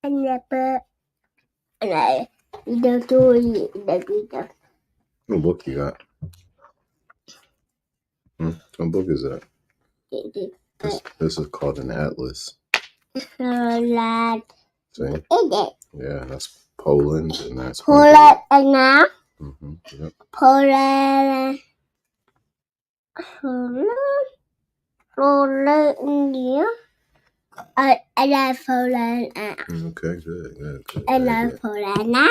And never, and I read the story, the What book you got? What book is that? This is called an atlas. Poland. See? It. Yeah, that's Poland, and that's Poland and now. Yep. Poland. Poland, India. I love Poland. Okay, good. I love Poland now.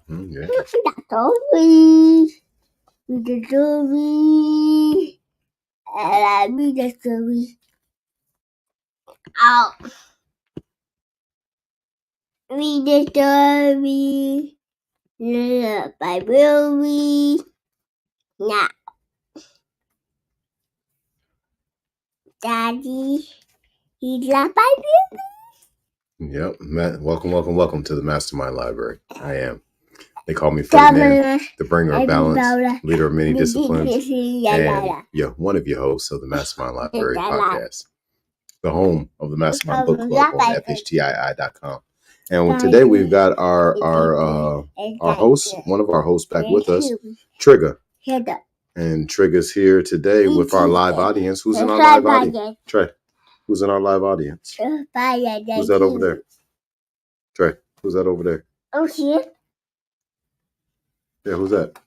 Yeah. The story. The story. I love the story. Oh. Read the story. The Bible read. Now, Daddy, he's the Bible. Yep. Welcome to the MasterMind Library. I am. They call me Ferdinand, the bringer of balance, leader of many disciplines, and one of your hosts of the MasterMind Library podcast, the home of the MasterMind Book Club on FHTII.com. And today we've got our host, one of our hosts back with us, Trigger. And Trigger's here today with our live audience. Who's in our live audience? Trey, who's in our live audience? Who's that over there? Trey, who's that over there? Oh, here. Yeah, who's that?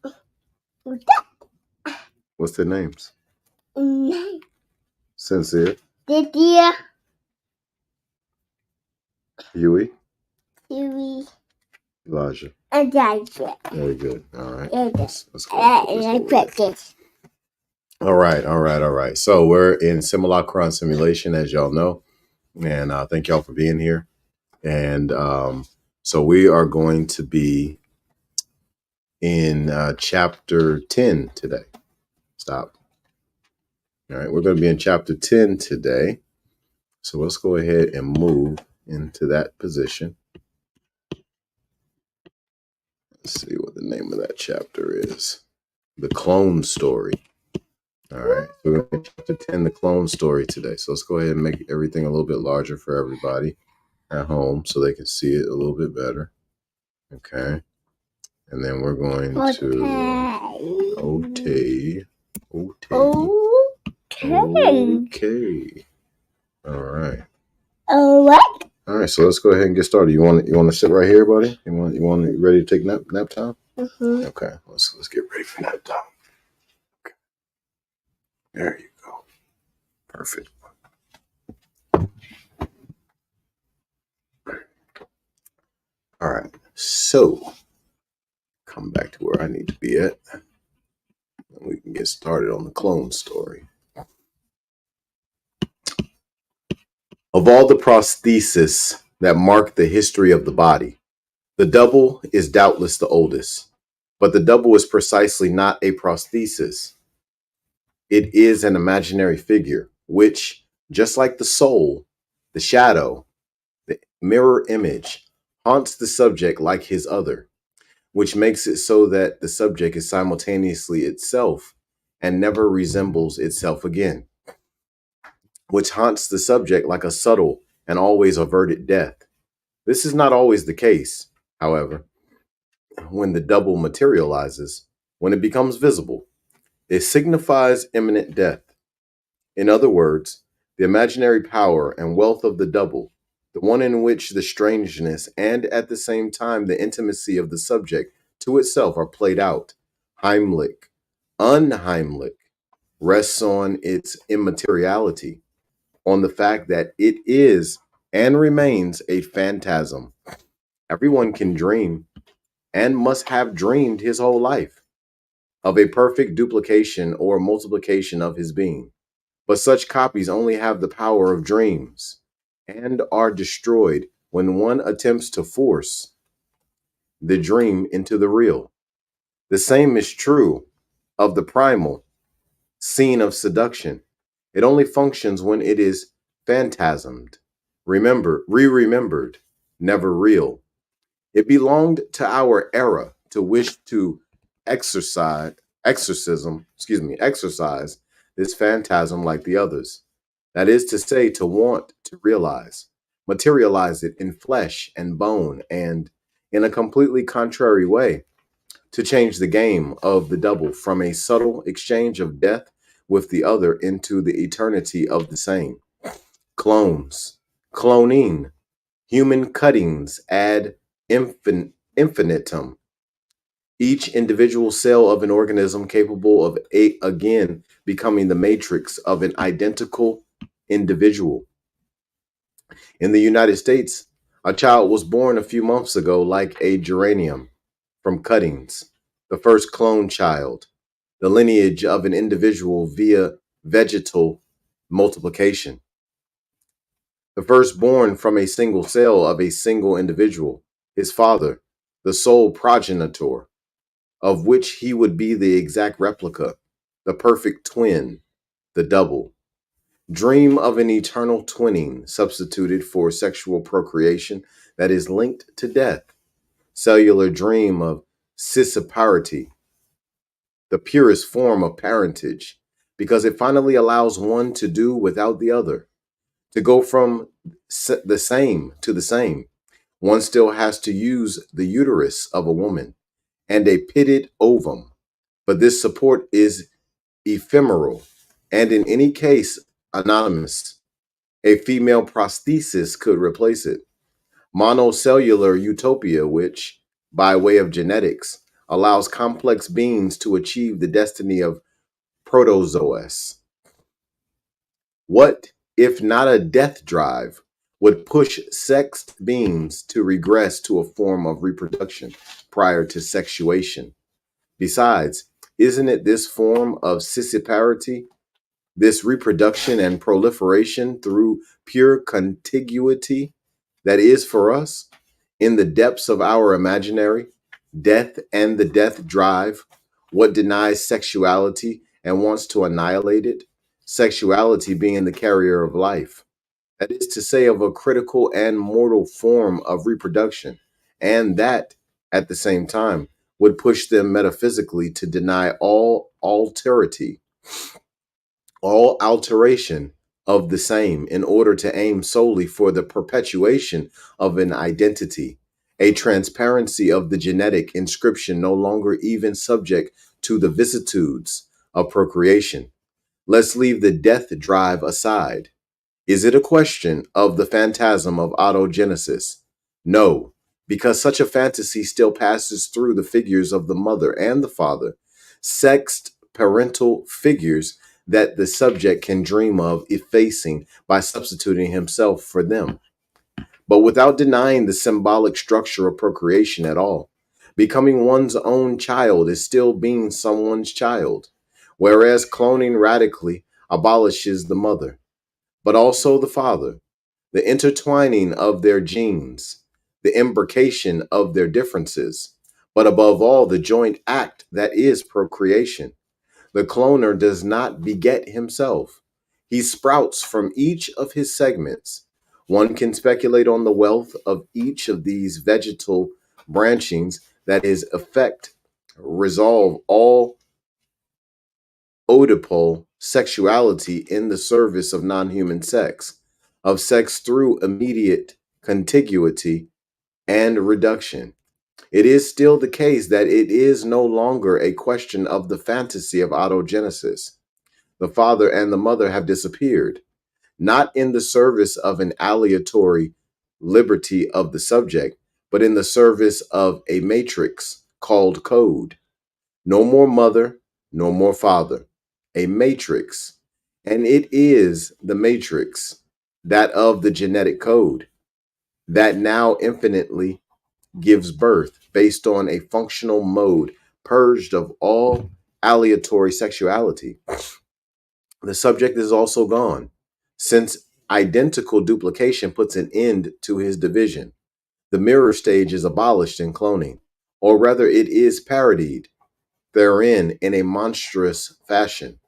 What's their names? Sincere. Lydia. Huey. Elijah. Elijah. Very good. All right. Let's go. All right. So we're in Simulacra Simulation, as y'all know. And thank y'all for being here. And so we are going to be in chapter 10 today. Stop. All right. We're going to be in chapter 10 today. So let's go ahead and move into that position. Let's see what the name of that chapter is. The Clone Story. All right. So we're going to chapter 10, the Clone Story today. So let's go ahead and make everything a little bit larger for everybody at home so they can see it a little bit better. Okay. And then we're going to Okay. All right. What? All right, so let's go ahead and get started. You want to sit right here, buddy? You ready to take nap time? Okay, let's get ready for nap time. Okay. There you go. Perfect. All right. So come back to where I need to be at. And we can get started on the clone story. Of all the prostheses that mark the history of the body, the double is doubtless the oldest. But the double is precisely not a prosthesis. It is an imaginary figure, which, just like the soul, the shadow, the mirror image, haunts the subject like his other, which makes it so that the subject is simultaneously itself and never resembles itself again, which haunts the subject like a subtle and always averted death. This is not always the case, however, when the double materializes, when it becomes visible. It signifies imminent death. In other words, the imaginary power and wealth of the double, the one in which the strangeness and at the same time the intimacy of the subject to itself are played out, unheimlich, rests on its immateriality, on the fact that it is and remains a phantasm. Everyone can dream and must have dreamed his whole life of a perfect duplication or multiplication of his being. But such copies only have the power of dreams and are destroyed when one attempts to force the dream into the real. The same is true of the primal scene of seduction. It only functions when it is phantasmed, remembered, never real. It belonged to our era to wish to exercise this phantasm like the others. That is to say, to want to realize. materialize it in flesh and bone, and in a completely contrary way, to change the game of the double from a subtle exchange of death with the other into the eternity of the same. Clones, cloning, human cuttings ad infinitum. Each individual cell of an organism capable of again becoming the matrix of an identical individual. In the United States, a child was born a few months ago like a geranium from cuttings, the first clone child, the lineage of an individual via vegetal multiplication. The firstborn from a single cell of a single individual, his father, the sole progenitor, of which he would be the exact replica, the perfect twin, the double. Dream of an eternal twinning substituted for sexual procreation that is linked to death. Cellular dream of scissiparity, the purest form of parentage, because it finally allows one to do without the other, to go from the same to the same. One still has to use the uterus of a woman and a pitted ovum, but this support is ephemeral and in any case anonymous. A female prosthesis could replace it. Monocellular utopia, which, by way of genetics, allows complex beings to achieve the destiny of protozoas. What, if not a death drive, would push sexed beings to regress to a form of reproduction prior to sexuation? Besides, isn't it this form of scissiparity, this reproduction and proliferation through pure contiguity, that is for us, in the depths of our imaginary, death and the death drive, what denies sexuality and wants to annihilate it? Sexuality being the carrier of life. That is to say, of a critical and mortal form of reproduction, and that, at the same time, would push them metaphysically to deny all alteration of the same in order to aim solely for the perpetuation of an identity, a transparency of the genetic inscription no longer even subject to the vicissitudes of procreation. Let's leave the death drive aside. Is it a question of the phantasm of autogenesis? No, because such a fantasy still passes through the figures of the mother and the father, sexed parental figures that the subject can dream of effacing by substituting himself for them, but without denying the symbolic structure of procreation at all. Becoming one's own child is still being someone's child, whereas cloning radically abolishes the mother, but also the father, the intertwining of their genes, the imbrication of their differences, but above all, the joint act that is procreation. The cloner does not beget himself. He sprouts from each of his segments. One can speculate on the wealth of each of these vegetal branchings that is effect resolve all Oedipal sexuality in the service of non-human sex, of sex through immediate contiguity and reduction. It is still the case that it is no longer a question of the fantasy of autogenesis. The father and the mother have disappeared, not in the service of an aleatory liberty of the subject, but in the service of a matrix called code. No more mother, no more father. A matrix. And it is the matrix, that of the genetic code, that now infinitely gives birth based on a functional mode purged of all aleatory sexuality. The subject is also gone, since identical duplication puts an end to his division. The mirror stage is abolished in cloning, or rather, it is parodied therein in a monstrous fashion.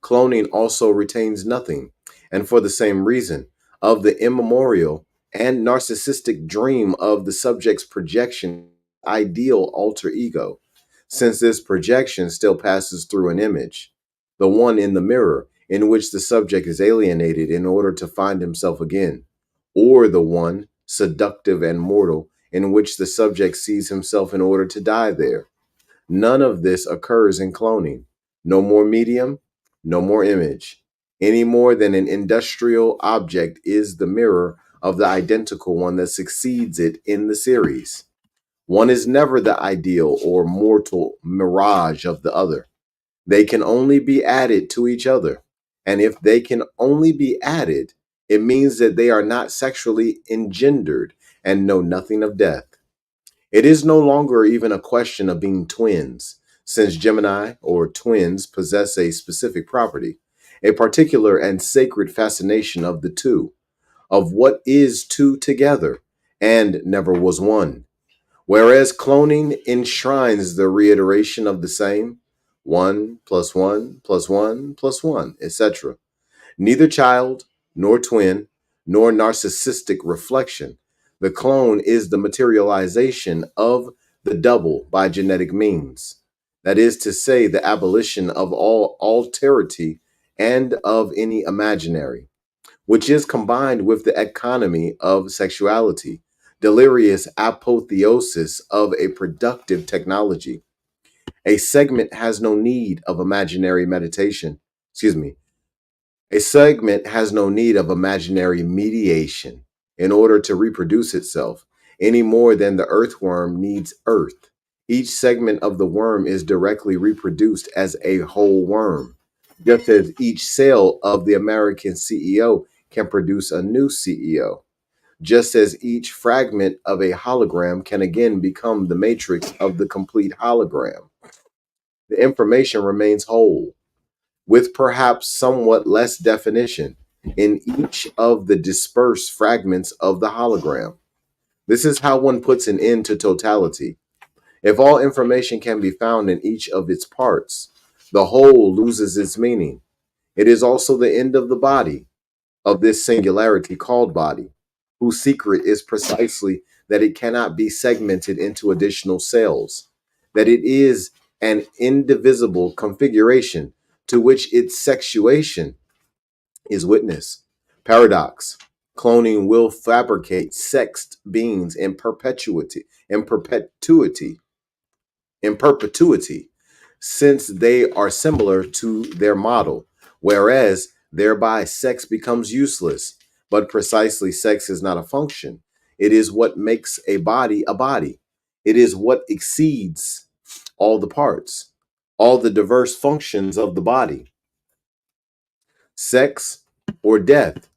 Cloning also retains nothing, and for the same reason, of the immemorial and narcissistic dream of the subject's projection, ideal alter ego, since this projection still passes through an image, the one in the mirror, in which the subject is alienated in order to find himself again. or the one, seductive and mortal, in which the subject sees himself in order to die there. None of this occurs in cloning. No more medium, no more image, any more than an industrial object is the mirror of the identical one that succeeds it in the series. One is never the ideal or mortal mirage of the other. They can only be added to each other. And if they can only be added, it means that they are not sexually engendered and know nothing of death. It is no longer even a question of being twins, since Gemini or twins possess a specific property, a particular and sacred fascination of the two, of what is two together and never was one. Whereas cloning enshrines the reiteration of the same, 1 plus 1 plus 1 plus 1, etc. Neither child, nor twin, nor narcissistic reflection. The clone is the materialization of the double by genetic means. That is to say, the abolition of all alterity and of any imaginary, which is combined with the economy of sexuality, delirious apotheosis of a productive technology. A segment has no need of imaginary meditation. Excuse me. A segment has no need of imaginary mediation in order to reproduce itself, any more than the earthworm needs earth. Each segment of the worm is directly reproduced as a whole worm, just as each cell of the American CEO can produce a new CEO, just as each fragment of a hologram can again become the matrix of the complete hologram. The information remains whole, with perhaps somewhat less definition in each of the dispersed fragments of the hologram. This is how one puts an end to totality. If all information can be found in each of its parts, the whole loses its meaning. It is also the end of the body, of this singularity called body, whose secret is precisely that it cannot be segmented into additional cells, that it is an indivisible configuration to which its sexuation is witness. Paradox. Cloning will fabricate sexed beings in perpetuity, since they are similar to their model, whereas thereby sex becomes useless. But precisely, sex is not a function. It is what makes a body a body. It is what exceeds all the parts, all the diverse functions of the body. Sex or death,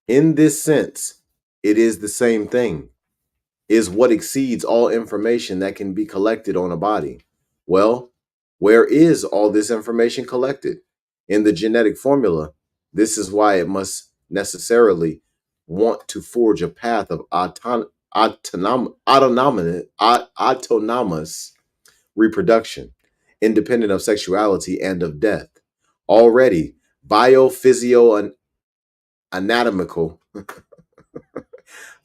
in this sense, it is the same thing, is what exceeds all information that can be collected on a body. Well, where is all this information collected? In the genetic formula. This is why it must necessarily want to forge a path of autonomous reproduction, independent of sexuality and of death. Already, biophysio anatomical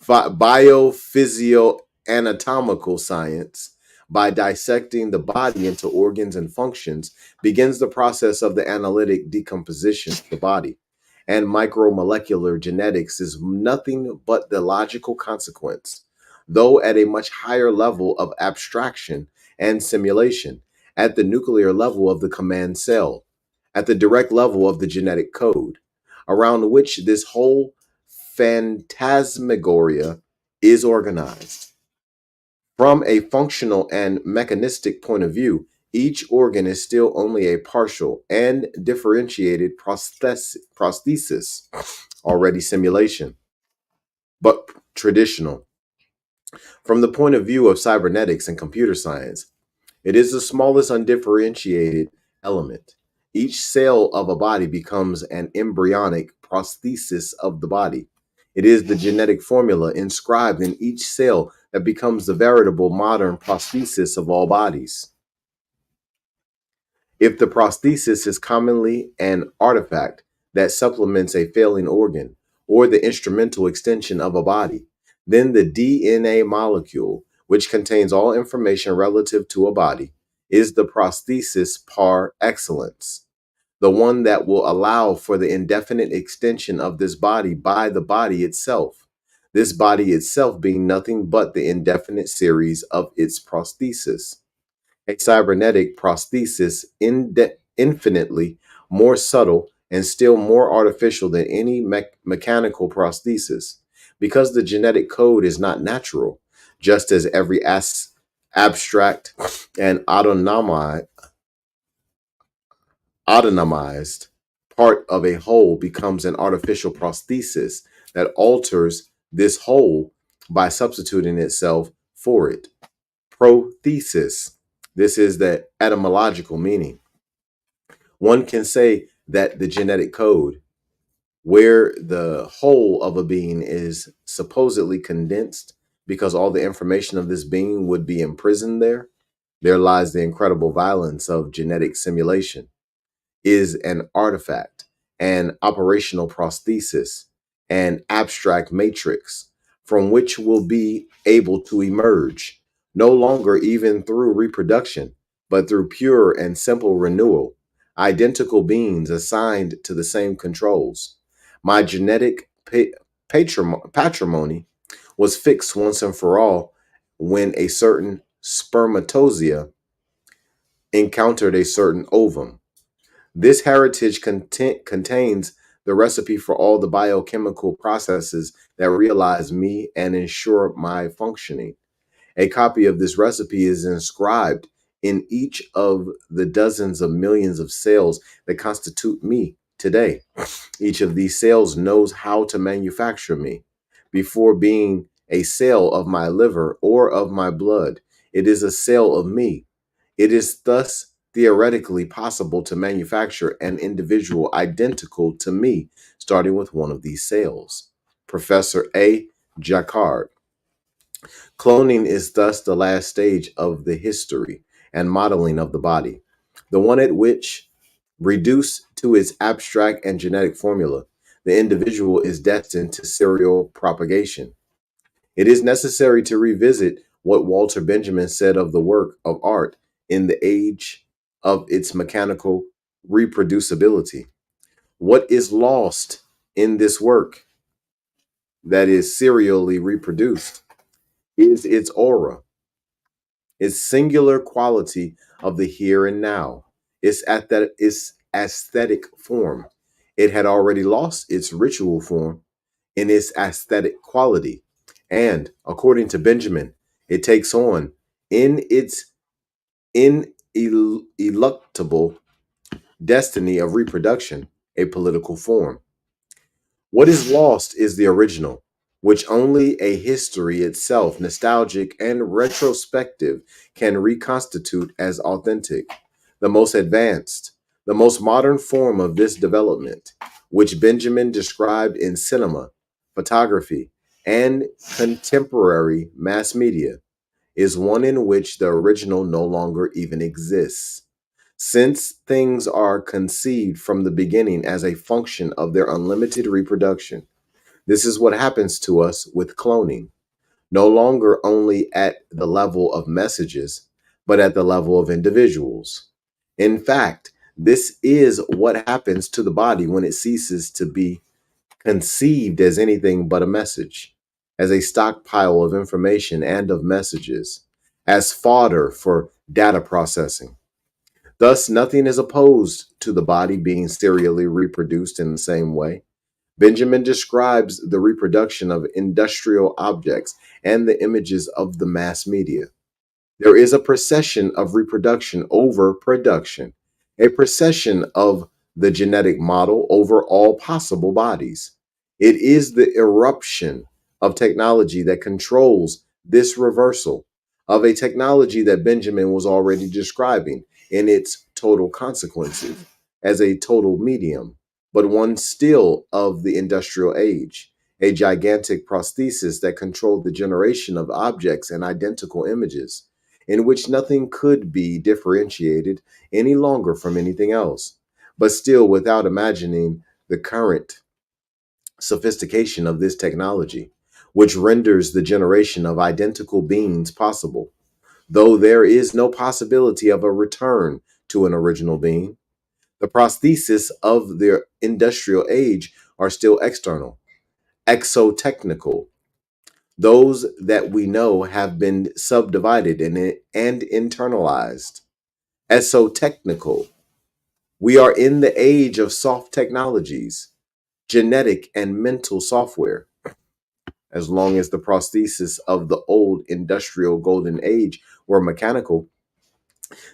biophysioanatomical science, by dissecting the body into organs and functions, begins the process of the analytic decomposition of the body. And micromolecular genetics is nothing but the logical consequence, though at a much higher level of abstraction and simulation, at the nuclear level of the command cell, at the direct level of the genetic code, around which this whole phantasmagoria is organized. From a functional and mechanistic point of view, each organ is still only a partial and differentiated prosthesis, already simulation, but traditional. From the point of view of cybernetics and computer science, it is the smallest undifferentiated element. Each cell of a body becomes an embryonic prosthesis of the body. It is the genetic formula inscribed in each cell that becomes the veritable modern prosthesis of all bodies. If the prosthesis is commonly an artifact that supplements a failing organ or the instrumental extension of a body, then the DNA molecule, which contains all information relative to a body, is the prosthesis par excellence, the one that will allow for the indefinite extension of this body by the body itself. this body itself being nothing but the indefinite series of its prosthesis. A cybernetic prosthesis infinitely more subtle and still more artificial than any mechanical prosthesis, because the genetic code is not natural, just as every abstract and autonomized part of a whole becomes an artificial prosthesis that alters this whole by substituting itself for it. Prothesis. This is the etymological meaning. One can say that the genetic code, where the whole of a being is supposedly condensed because all the information of this being would be imprisoned there lies the incredible violence of genetic simulation, is an artifact, an operational prosthesis, an abstract matrix from which will be able to emerge, no longer even through reproduction, but through pure and simple renewal, identical beings assigned to the same controls. My genetic patrimony was fixed once and for all when a certain spermatozoa encountered a certain ovum. This heritage contains the recipe for all the biochemical processes that realize me and ensure my functioning. A copy of this recipe is inscribed in each of the dozens of millions of cells that constitute me today. Each of these cells knows how to manufacture me. Before being a cell of my liver or of my blood, it is a cell of me. It is thus theoretically possible to manufacture an individual identical to me, starting with one of these cells. Professor A. Jacquard. Cloning is thus the last stage of the history and modeling of the body, the one at which, reduced to its abstract and genetic formula, the individual is destined to serial propagation. It is necessary to revisit what Walter Benjamin said of the work of art in the age of its mechanical reproducibility. What is lost in this work that is serially reproduced is its aura, its singular quality of the here and now, its aesthetic form. It had already lost its ritual form in its aesthetic quality. And according to Benjamin, it takes on in its ineluctable destiny of reproduction a political form. What is lost is the original, which only a history itself, nostalgic and retrospective, can reconstitute as authentic. The most advanced, the most modern form of this development, which Benjamin described in cinema, photography, and contemporary mass media, is one in which the original no longer even exists. Since things are conceived from the beginning as a function of their unlimited reproduction, this is what happens to us with cloning, no longer only at the level of messages, but at the level of individuals. In fact, this is what happens to the body when it ceases to be conceived as anything but a message, as a stockpile of information and of messages, as fodder for data processing. Thus, nothing is opposed to the body being serially reproduced in the same way. Benjamin describes the reproduction of industrial objects and the images of the mass media. There is a procession of reproduction over production, a procession of the genetic model over all possible bodies. It is the eruption of technology that controls this reversal, of a technology that Benjamin was already describing in its total consequences as a total medium, but one still of the industrial age, a gigantic prosthesis that controlled the generation of objects and identical images in which nothing could be differentiated any longer from anything else, but still without imagining the current sophistication of this technology, which renders the generation of identical beings possible, though there is no possibility of a return to an original being. The prostheses of the industrial age are still external, exotechnical, Those that we know have been subdivided and internalized. Esotechnical. We are in the age of soft technologies, genetic and mental software. As long as the prostheses of the old industrial golden age were mechanical,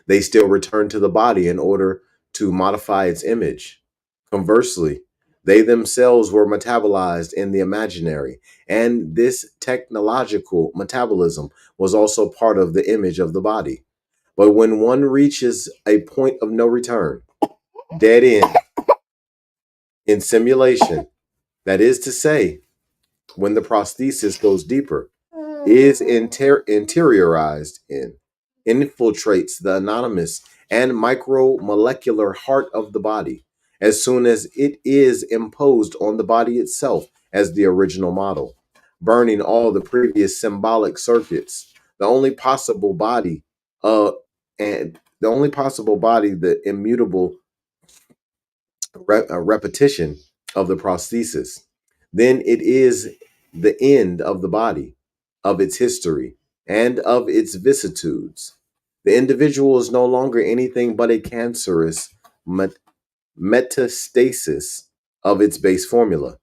they still return to the body in order to modify its image. Conversely, they themselves were metabolized in the imaginary, and this technological metabolism was also part of the image of the body. But when one reaches a point of no return, dead end, in simulation, that is to say, when the prosthesis goes deeper, is interiorized in, infiltrates the anonymous and micromolecular heart of the body, as soon as it is imposed on the body itself as the original model, burning all the previous symbolic circuits. The only possible body, and the only possible body, the immutable repetition of the prosthesis. Then it is the end of the body, of its history, and of its vicissitudes. The individual is no longer anything but a cancerous metastasis of its base formula.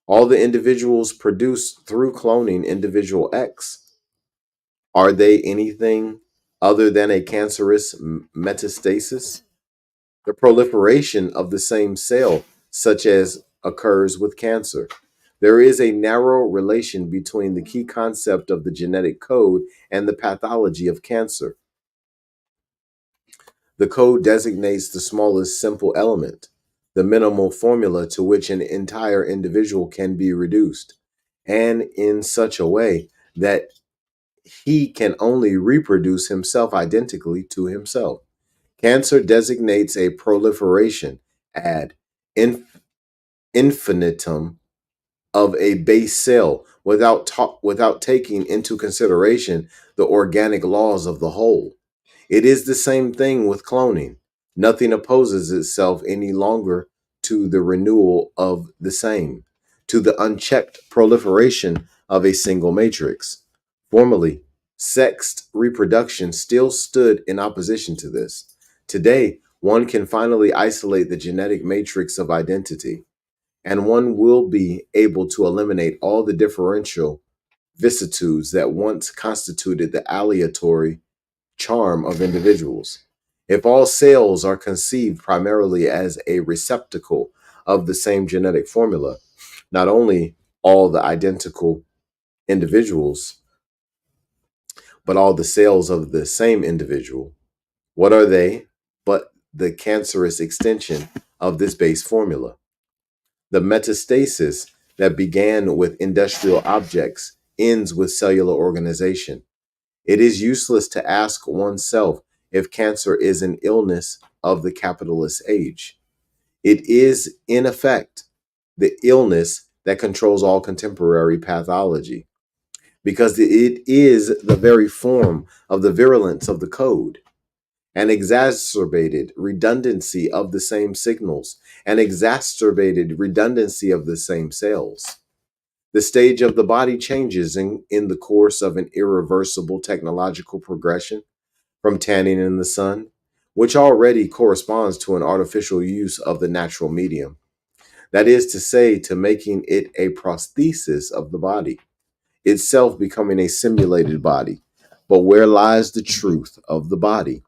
All the individuals produced through cloning individual X, are they anything other than a cancerous metastasis? The proliferation of the same cell, such as occurs with cancer. There is a narrow relation between the key concept of the genetic code and the pathology of cancer. The code designates the smallest simple element, the minimal formula to which an entire individual can be reduced, and in such a way that he can only reproduce himself identically to himself. Cancer designates a proliferation ad infinitum of a base cell without taking into consideration the organic laws of the whole. It is the same thing with cloning. Nothing opposes itself any longer to the renewal of the same, to the unchecked proliferation of a single matrix. Formerly, sexed reproduction still stood in opposition to this. Today, one can finally isolate the genetic matrix of identity, and one will be able to eliminate all the differential vicissitudes that once constituted the aleatory charm of individuals. If all cells are conceived primarily as a receptacle of the same genetic formula, not only all the identical individuals, but all the cells of the same individual, what are they but the cancerous extension of this base formula? The metastasis that began with industrial objects ends with cellular organization. It is useless to ask oneself if cancer is an illness of the capitalist age. It is, in effect, the illness that controls all contemporary pathology, because it is the very form of the virulence of the code, an exacerbated redundancy of the same signals, an exacerbated redundancy of the same cells. The stage of the body changes in the course of an irreversible technological progression from tanning in the sun, which already corresponds to an artificial use of the natural medium. That is to say, to making it a prosthesis of the body, itself becoming a simulated body. But where lies the truth of the body?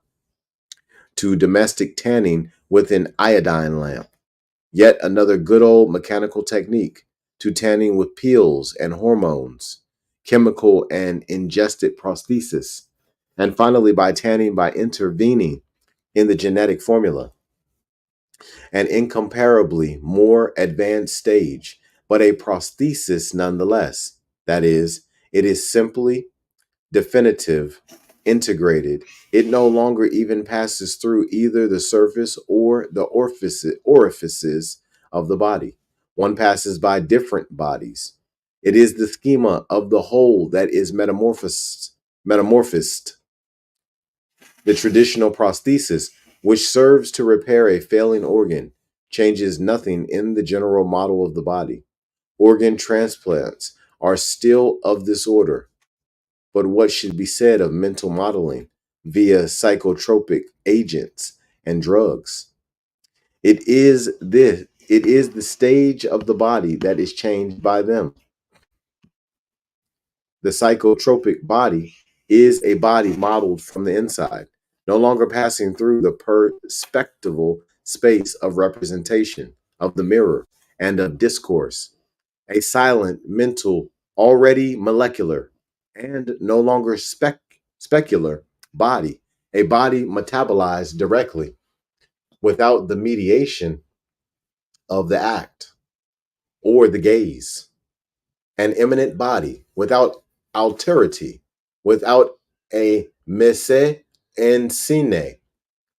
To domestic tanning with an iodine lamp. Yet another good old mechanical technique, to tanning with pills and hormones, chemical and ingested prosthesis, and finally by tanning by intervening in the genetic formula, an incomparably more advanced stage, but a prosthesis nonetheless. That is, it is simply definitive, integrated. It no longer even passes through either the surface or the orifices of the body. One passes by different bodies. It is the schema of the whole that is metamorphosed. The traditional prosthesis, which serves to repair a failing organ, changes nothing in the general model of the body. Organ transplants are still of this order. But what should be said of mental modeling via psychotropic agents and drugs? It is the stage of the body that is changed by them. The psychotropic body is a body modeled from the inside, no longer passing through the perspectival space of representation, of the mirror, and of discourse. A silent, mental, already molecular, and no longer specular body, a body metabolized directly without the mediation of the act or the gaze, an immanent body without alterity, without a mise en scene,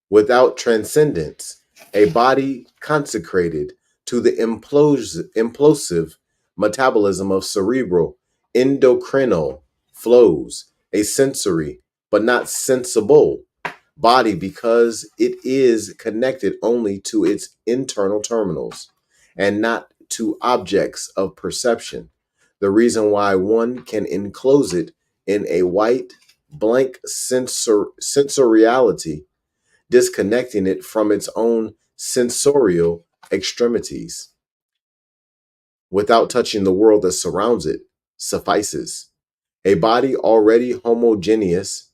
without transcendence, a body consecrated to the implosive metabolism of cerebral endocrinal flows, a sensory but not sensible body because it is connected only to its internal terminals and not to objects of perception. The reason why one can enclose it in a white, blank sensoriality, disconnecting it from its own sensorial extremities without touching the world that surrounds it, suffices. A body already homogeneous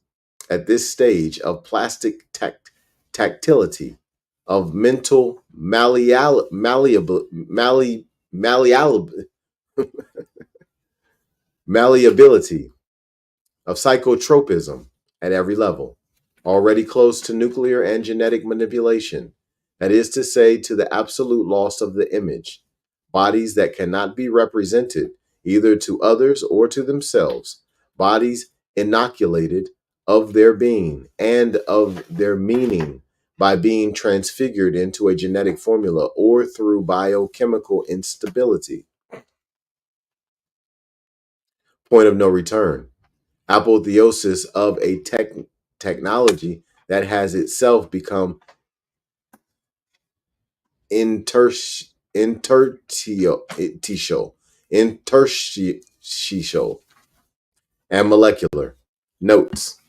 at this stage of plastic tactility, of mental malleability, of psychotropism at every level, already close to nuclear and genetic manipulation, that is to say, to the absolute loss of the image, bodies that cannot be represented either to others or to themselves, bodies inoculated of their being and of their meaning by being transfigured into a genetic formula or through biochemical instability. Point of no return. Apotheosis of a technology that has itself become interstitial and molecular. Notes.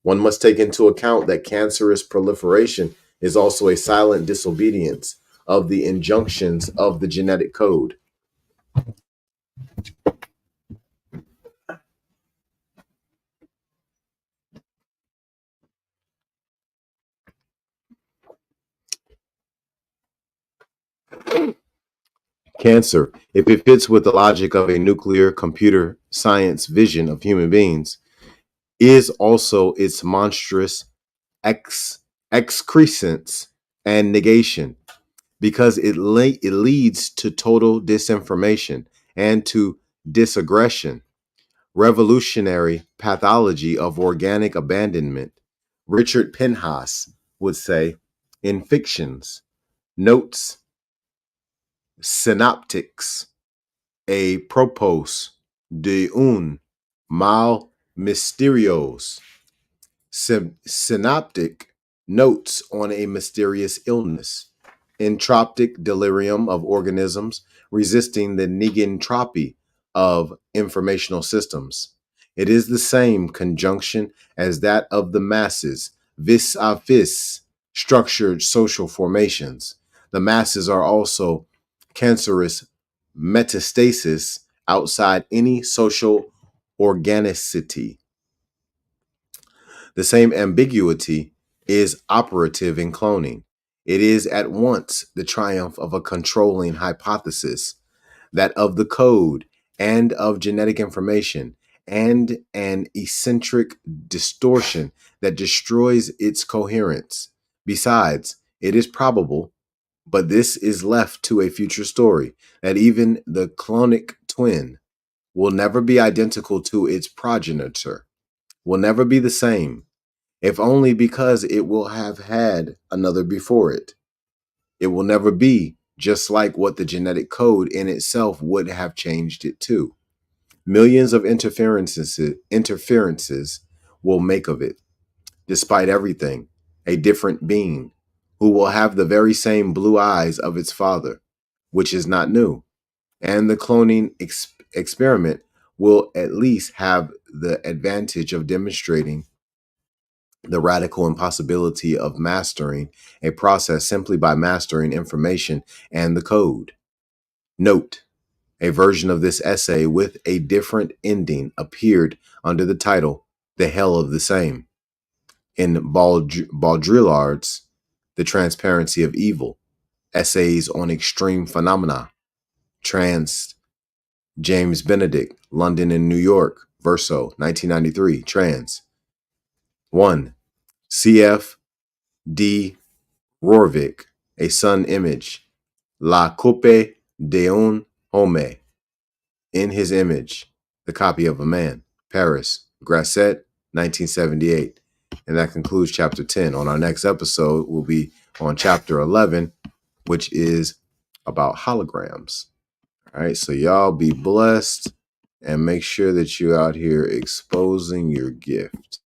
One must take into account that cancerous proliferation is also a silent disobedience of the injunctions of the genetic code. Cancer, if it fits with the logic of a nuclear computer science vision of human beings, is also its monstrous excrescence and negation, because it leads to total disinformation and to disaggression, revolutionary pathology of organic abandonment. Richard Penhas would say in Fictions, Notes, Synoptics, a propos de un mal mysterious, synoptic notes on a mysterious illness, entropic delirium of organisms resisting the negentropy of informational systems. It is the same conjunction as that of the masses, vis a vis structured social formations. The masses are also cancerous metastasis outside any social organicity. The same ambiguity is operative in cloning. It is at once the triumph of a controlling hypothesis, that of the code and of genetic information, and an eccentric distortion that destroys its coherence. Besides, it is probable, but this is left to a future story, that even the clonic twin will never be identical to its progenitor, will never be the same, if only because it will have had another before it. It will never be just like what the genetic code in itself would have changed it to. Millions of interferences will make of it, despite everything, a different being who will have the very same blue eyes of its father, which is not new, and the cloning experiment will at least have the advantage of demonstrating the radical impossibility of mastering a process simply by mastering information and the code. Note, a version of this essay with a different ending appeared under the title The Hell of the Same in Baudrillard's The Transparency of Evil, Essays on Extreme Phenomena, trans James Benedict, London and New York, Verso, 1993, trans. 1. C.F. D. Rorvik, A Sun Image, La Coupe d'un Homme, In His Image, The Copy of a Man, Paris, Grasset, 1978. And that concludes chapter 10. On our next episode, we'll be on chapter 11, which is about holograms. All right, so y'all be blessed and make sure that you're out here exposing your gift.